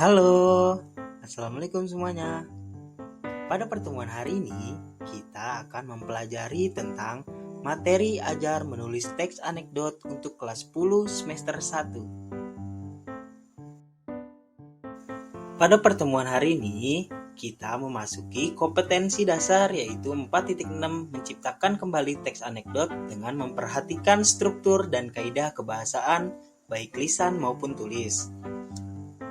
Halo, Assalamualaikum semuanya. Pada pertemuan hari ini, kita akan mempelajari tentang materi ajar menulis teks anekdot untuk kelas 10 semester 1. Pada pertemuan hari ini, kita memasuki kompetensi dasar yaitu 4.6 menciptakan kembali teks anekdot dengan memperhatikan struktur dan kaidah kebahasaan baik lisan maupun tulis.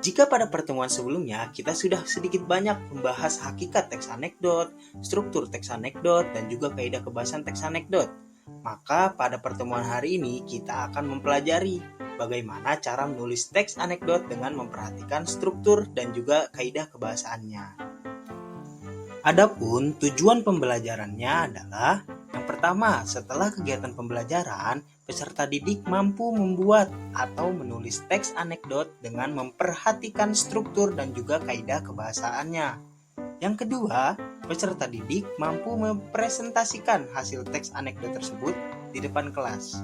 Jika pada pertemuan sebelumnya kita sudah sedikit banyak membahas hakikat teks anekdot, struktur teks anekdot, dan juga kaidah kebahasan teks anekdot, maka pada pertemuan hari ini kita akan mempelajari bagaimana cara menulis teks anekdot dengan memperhatikan struktur dan juga kaidah kebahasaannya. Adapun tujuan pembelajarannya adalah yang pertama, setelah kegiatan pembelajaran, peserta didik mampu membuat atau menulis teks anekdot dengan memperhatikan struktur dan juga kaidah kebahasaannya. Yang kedua, peserta didik mampu mempresentasikan hasil teks anekdot tersebut di depan kelas.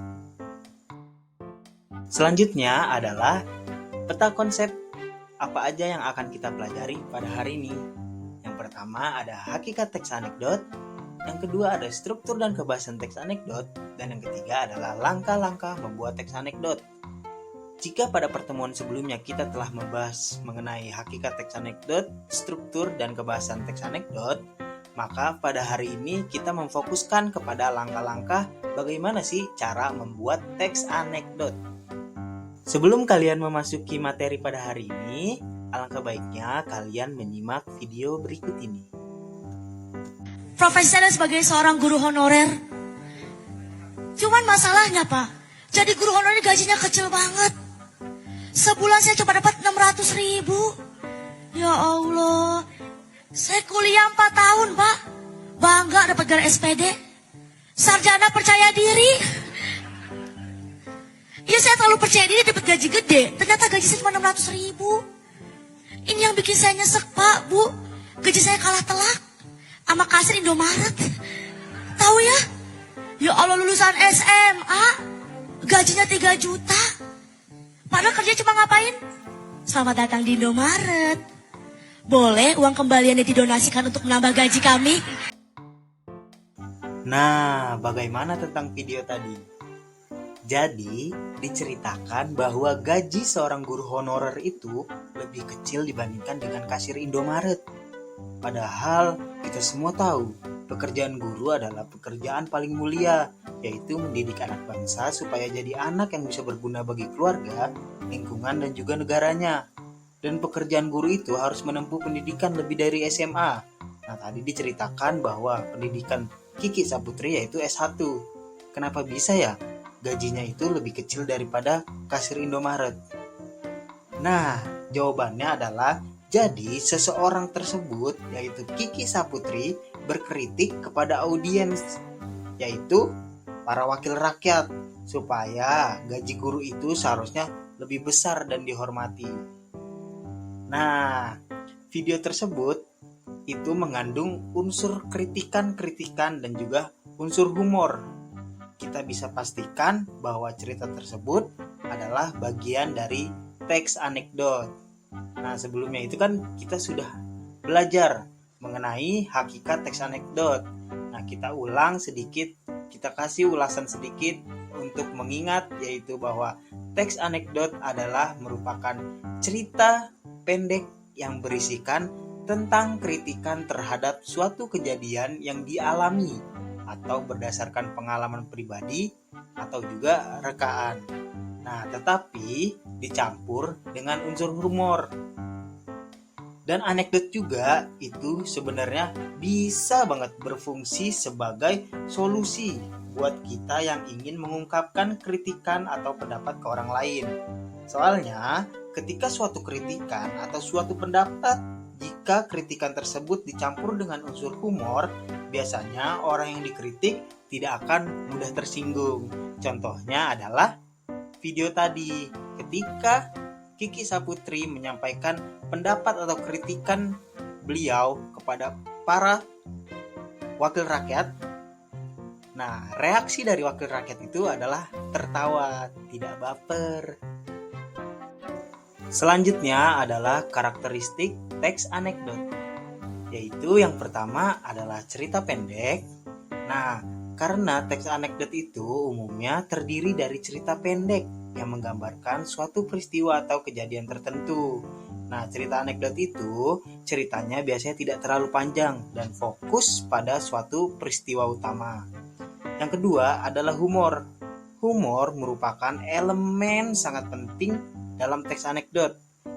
Selanjutnya adalah peta konsep apa aja yang akan kita pelajari pada hari ini. Yang pertama ada hakikat teks anekdot, yang kedua ada struktur dan kebahasan teks anekdot, dan yang ketiga adalah langkah-langkah membuat teks anekdot. Jika pada pertemuan sebelumnya kita telah membahas mengenai hakikat teks anekdot, struktur dan kebahasan teks anekdot, maka pada hari ini kita memfokuskan kepada langkah-langkah bagaimana sih cara membuat teks anekdot. Sebelum kalian memasuki materi pada hari ini, alangkah baiknya kalian menyimak video berikut ini. Profesi saya sebagai seorang guru honorer. Cuman masalahnya Pak, jadi guru honorer gajinya kecil banget. Sebulan saya cuma dapat 600 ribu. Ya Allah, saya kuliah 4 tahun Pak. Bangga dapat gelar SPD. Sarjana percaya diri. Ya saya terlalu percaya diri dapat gaji gede. Ternyata gaji saya cuma 600 ribu. Ini yang bikin saya nyesek Pak, Bu. Gaji saya kalah telak sama kasir Indomaret. Tahu ya? Ya Allah, lulusan SMA gajinya 3 juta. Padahal kerja cuma ngapain? Selamat datang di Indomaret. Boleh uang kembaliannya didonasikan untuk menambah gaji kami? Nah, bagaimana tentang video tadi? Jadi, diceritakan bahwa gaji seorang guru honorer itu lebih kecil dibandingkan dengan kasir Indomaret. Padahal kita semua tahu pekerjaan guru adalah pekerjaan paling mulia, yaitu mendidik anak bangsa supaya jadi anak yang bisa berguna bagi keluarga, lingkungan, dan juga negaranya. Dan pekerjaan guru itu harus menempuh pendidikan lebih dari SMA. Nah, tadi diceritakan bahwa pendidikan Kiki Saputri yaitu S1. Kenapa bisa ya gajinya itu lebih kecil daripada kasir Indomaret? Nah, jawabannya adalah jadi seseorang tersebut yaitu Kiki Saputri berkritik kepada audiens yaitu para wakil rakyat supaya gaji guru itu seharusnya lebih besar dan dihormati. Nah, video tersebut itu mengandung unsur kritikan-kritikan dan juga unsur humor. Kita bisa pastikan bahwa cerita tersebut adalah bagian dari teks anekdot. Nah, sebelumnya itu kan kita sudah belajar mengenai hakikat teks anekdot. Nah, kita ulang sedikit, kita kasih ulasan sedikit untuk mengingat, yaitu bahwa teks anekdot adalah merupakan cerita pendek yang berisikan tentang kritikan terhadap suatu kejadian yang dialami atau berdasarkan pengalaman pribadi atau juga rekaan. Nah, tetapi dicampur dengan unsur humor. Dan anekdot juga itu sebenarnya bisa banget berfungsi sebagai solusi buat kita yang ingin mengungkapkan kritikan atau pendapat ke orang lain. Soalnya, ketika suatu kritikan atau suatu pendapat, jika kritikan tersebut dicampur dengan unsur humor, biasanya orang yang dikritik tidak akan mudah tersinggung. Contohnya adalah video tadi, ketika Kiki Saputri menyampaikan pendapat atau kritikan beliau kepada para wakil rakyat. Nah, reaksi dari wakil rakyat itu adalah tertawa, tidak baper. Selanjutnya adalah karakteristik teks anekdot, yaitu yang pertama adalah cerita pendek. Nah, karena teks anekdot itu umumnya terdiri dari cerita pendek yang menggambarkan suatu peristiwa atau kejadian tertentu. Nah, cerita anekdot itu ceritanya biasanya tidak terlalu panjang dan fokus pada suatu peristiwa utama. Yang kedua adalah humor. Humor merupakan elemen sangat penting dalam teks anekdot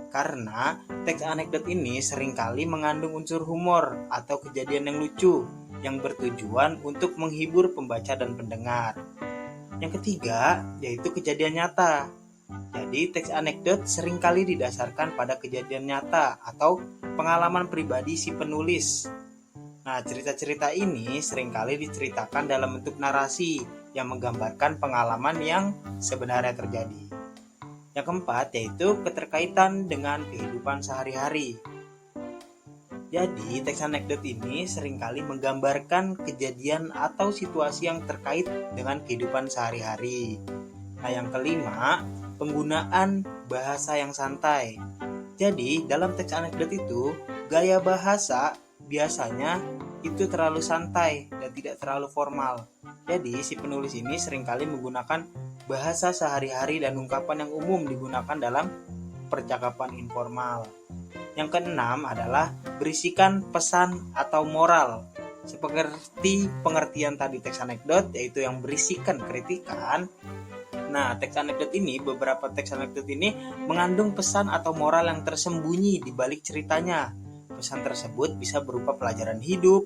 karena teks anekdot ini seringkali mengandung unsur humor atau kejadian yang lucu yang bertujuan untuk menghibur pembaca dan pendengar. Yang ketiga yaitu kejadian nyata. Jadi teks anekdot seringkali didasarkan pada kejadian nyata atau pengalaman pribadi si penulis. Nah, cerita-cerita ini seringkali diceritakan dalam bentuk narasi yang menggambarkan pengalaman yang sebenarnya terjadi. Yang keempat yaitu keterkaitan dengan kehidupan sehari-hari. Jadi, teks anekdot ini seringkali menggambarkan kejadian atau situasi yang terkait dengan kehidupan sehari-hari. Nah, yang kelima, penggunaan bahasa yang santai. Jadi, dalam teks anekdot itu, gaya bahasa biasanya itu terlalu santai dan tidak terlalu formal. Jadi, si penulis ini seringkali menggunakan bahasa sehari-hari dan ungkapan yang umum digunakan dalam percakapan informal. Yang keenam adalah berisikan pesan atau moral. Seperti pengertian tadi teks anekdot, yaitu yang berisikan kritikan. Nah, beberapa teks anekdot ini mengandung pesan atau moral yang tersembunyi di balik ceritanya. Pesan tersebut bisa berupa pelajaran hidup,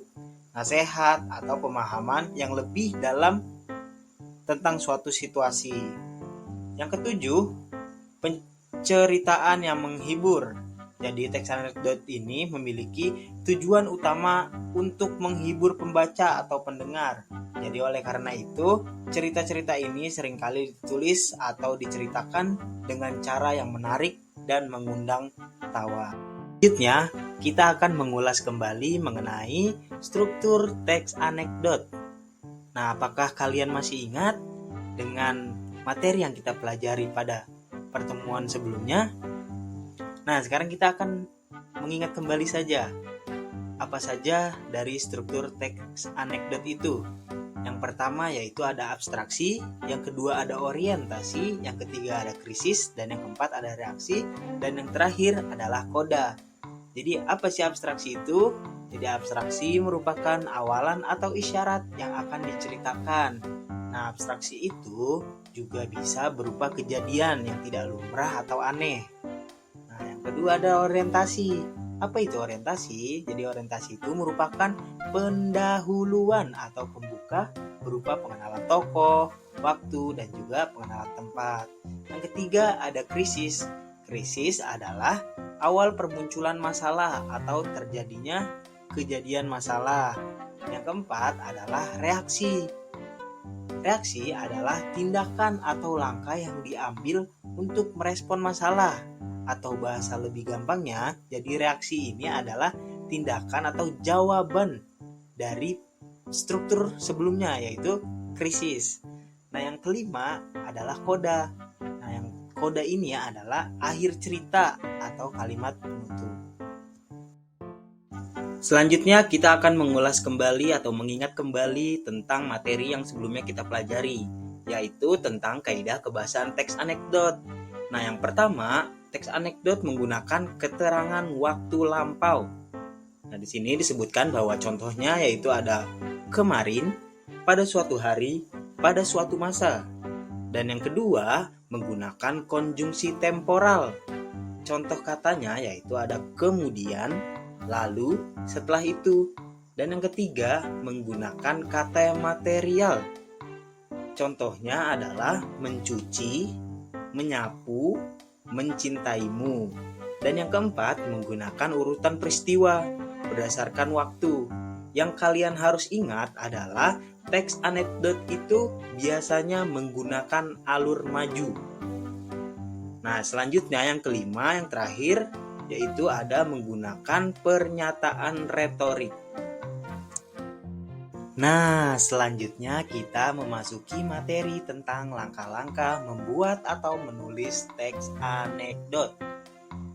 nasihat, atau pemahaman yang lebih dalam tentang suatu situasi. Yang ketujuh, penceritaan yang menghibur. Jadi teks anekdot ini memiliki tujuan utama untuk menghibur pembaca atau pendengar. Jadi oleh karena itu, cerita-cerita ini seringkali ditulis atau diceritakan dengan cara yang menarik dan mengundang tawa. Selanjutnya, kita akan mengulas kembali mengenai struktur teks anekdot. Nah, apakah kalian masih ingat dengan materi yang kita pelajari pada pertemuan sebelumnya? Nah, sekarang kita akan mengingat kembali saja apa saja dari struktur teks anekdot itu. Yang pertama yaitu ada abstraksi, yang kedua ada orientasi, yang ketiga ada krisis, dan yang keempat ada reaksi, dan yang terakhir adalah koda. Jadi apa sih abstraksi itu? Jadi abstraksi merupakan awalan atau isyarat yang akan diceritakan. Nah, abstraksi itu juga bisa berupa kejadian yang tidak lumrah atau aneh. Nah, yang kedua ada orientasi. Apa itu orientasi? Jadi orientasi itu merupakan pendahuluan atau pembuka berupa pengenalan tokoh, waktu, dan juga pengenalan tempat. Yang ketiga ada krisis. Krisis adalah awal permunculan masalah atau terjadinya kejadian masalah. Yang keempat adalah reaksi. Reaksi adalah tindakan atau langkah yang diambil untuk merespon masalah. Atau bahasa lebih gampangnya, jadi reaksi ini adalah tindakan atau jawaban dari struktur sebelumnya, yaitu krisis. Nah, yang kelima adalah koda. Nah, yang koda ini adalah akhir cerita atau kalimat penutup. Selanjutnya kita akan mengulas kembali atau mengingat kembali tentang materi yang sebelumnya kita pelajari, yaitu tentang kaidah kebahasaan teks anekdot. Nah, yang pertama, teks anekdot menggunakan keterangan waktu lampau. Nah, di sini disebutkan bahwa contohnya yaitu ada kemarin, pada suatu hari, pada suatu masa. Dan yang kedua, menggunakan konjungsi temporal. Contoh katanya yaitu ada kemudian, lalu, setelah itu. Dan yang ketiga, menggunakan kata yang material. Contohnya adalah mencuci, menyapu, mencintaimu. Dan yang keempat, menggunakan urutan peristiwa berdasarkan waktu. Yang kalian harus ingat adalah teks anekdot itu biasanya menggunakan alur maju. Nah, selanjutnya yang kelima, yang terakhir, yaitu ada menggunakan pernyataan retorik. Nah, selanjutnya kita memasuki materi tentang langkah-langkah membuat atau menulis teks anekdot.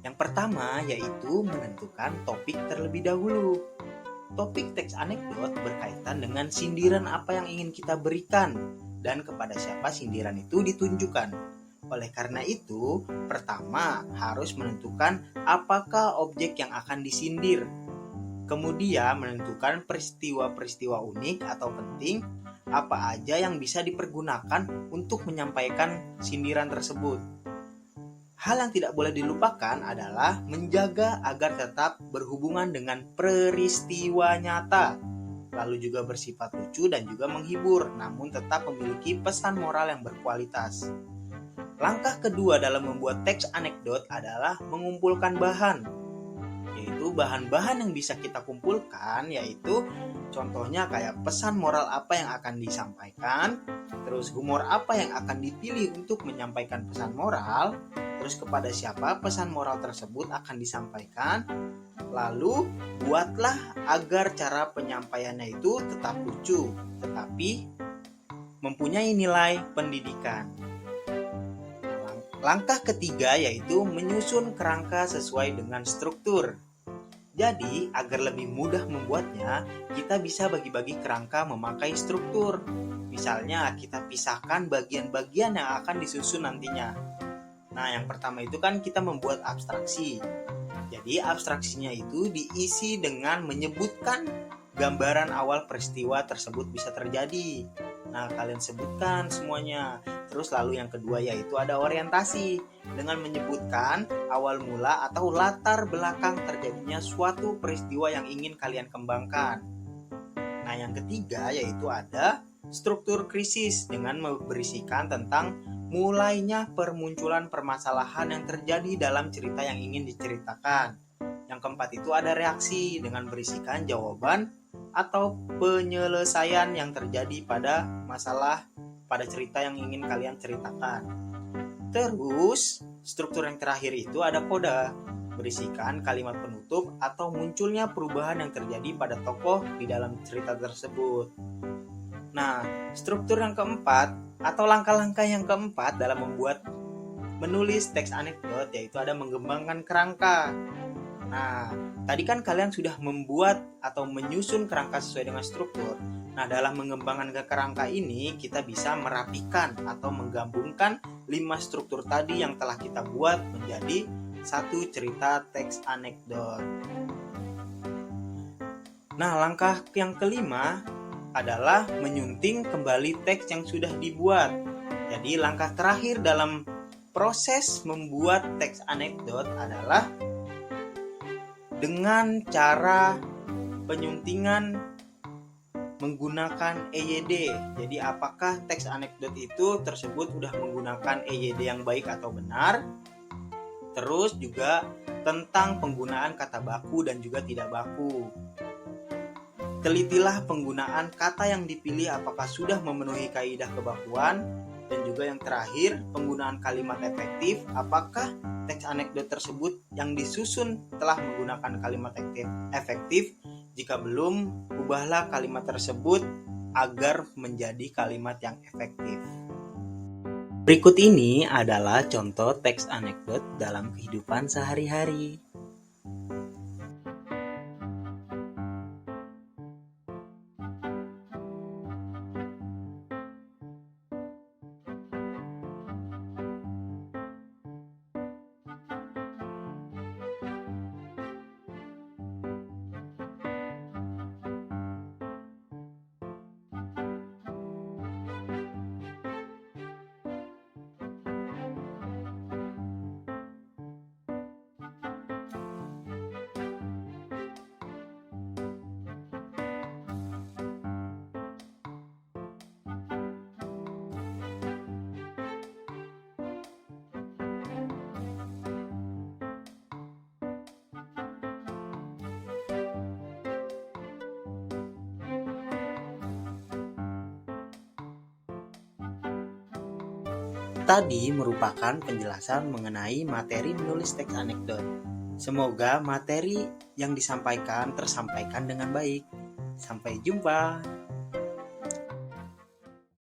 Yang pertama yaitu menentukan topik terlebih dahulu. Topik teks anekdot berkaitan dengan sindiran apa yang ingin kita berikan dan kepada siapa sindiran itu ditunjukkan. Oleh karena itu, pertama harus menentukan apakah objek yang akan disindir. Kemudian menentukan peristiwa-peristiwa unik atau penting apa aja yang bisa dipergunakan untuk menyampaikan sindiran tersebut. Hal yang tidak boleh dilupakan adalah menjaga agar tetap berhubungan dengan peristiwa nyata, lalu juga bersifat lucu dan juga menghibur, namun tetap memiliki pesan moral yang berkualitas. Langkah kedua dalam membuat teks anekdot adalah mengumpulkan bahan, yaitu bahan-bahan yang bisa kita kumpulkan, yaitu contohnya kayak pesan moral apa yang akan disampaikan, terus humor apa yang akan dipilih untuk menyampaikan pesan moral, terus kepada siapa pesan moral tersebut akan disampaikan, lalu buatlah agar cara penyampaiannya itu tetap lucu, tetapi mempunyai nilai pendidikan. Langkah ketiga yaitu menyusun kerangka sesuai dengan struktur. Jadi, agar lebih mudah membuatnya, kita bisa bagi-bagi kerangka memakai struktur. Misalnya, kita pisahkan bagian-bagian yang akan disusun nantinya. Nah, yang pertama itu kan kita membuat abstraksi. Jadi, abstraksinya itu diisi dengan menyebutkan gambaran awal peristiwa tersebut bisa terjadi. Nah, kalian sebutkan semuanya. Terus lalu yang kedua yaitu ada orientasi, dengan menyebutkan awal mula atau latar belakang terjadinya suatu peristiwa yang ingin kalian kembangkan. Nah, yang ketiga yaitu ada struktur krisis, dengan berisikan tentang mulainya permunculan permasalahan yang terjadi dalam cerita yang ingin diceritakan. Yang keempat itu ada reaksi, dengan berisikan jawaban atau penyelesaian yang terjadi pada masalah pada cerita yang ingin kalian ceritakan. Terus, struktur yang terakhir itu ada koda, berisikan kalimat penutup atau munculnya perubahan yang terjadi pada tokoh di dalam cerita tersebut. Nah, struktur yang keempat atau langkah-langkah yang keempat dalam menulis teks anekdot yaitu ada mengembangkan kerangka. Nah, tadi kan kalian sudah membuat atau menyusun kerangka sesuai dengan struktur. Nah, dalam mengembangkan kerangka ini, kita bisa merapikan atau menggabungkan 5 struktur tadi yang telah kita buat menjadi satu cerita teks anekdot. Nah, langkah yang kelima adalah menyunting kembali teks yang sudah dibuat. Jadi, langkah terakhir dalam proses membuat teks anekdot adalah dengan cara penyuntingan menggunakan EYD. Jadi apakah teks anekdot itu tersebut sudah menggunakan EYD yang baik atau benar? Terus juga tentang penggunaan kata baku dan juga tidak baku. Telitilah penggunaan kata yang dipilih apakah sudah memenuhi kaidah kebakuan. Dan juga yang terakhir, penggunaan kalimat efektif, apakah teks anekdot tersebut yang disusun telah menggunakan kalimat efektif. Jika belum, ubahlah kalimat tersebut agar menjadi kalimat yang efektif. Berikut ini adalah contoh teks anekdot dalam kehidupan sehari-hari. Tadi merupakan penjelasan mengenai materi menulis teks anekdot. Semoga materi yang disampaikan tersampaikan dengan baik. Sampai jumpa.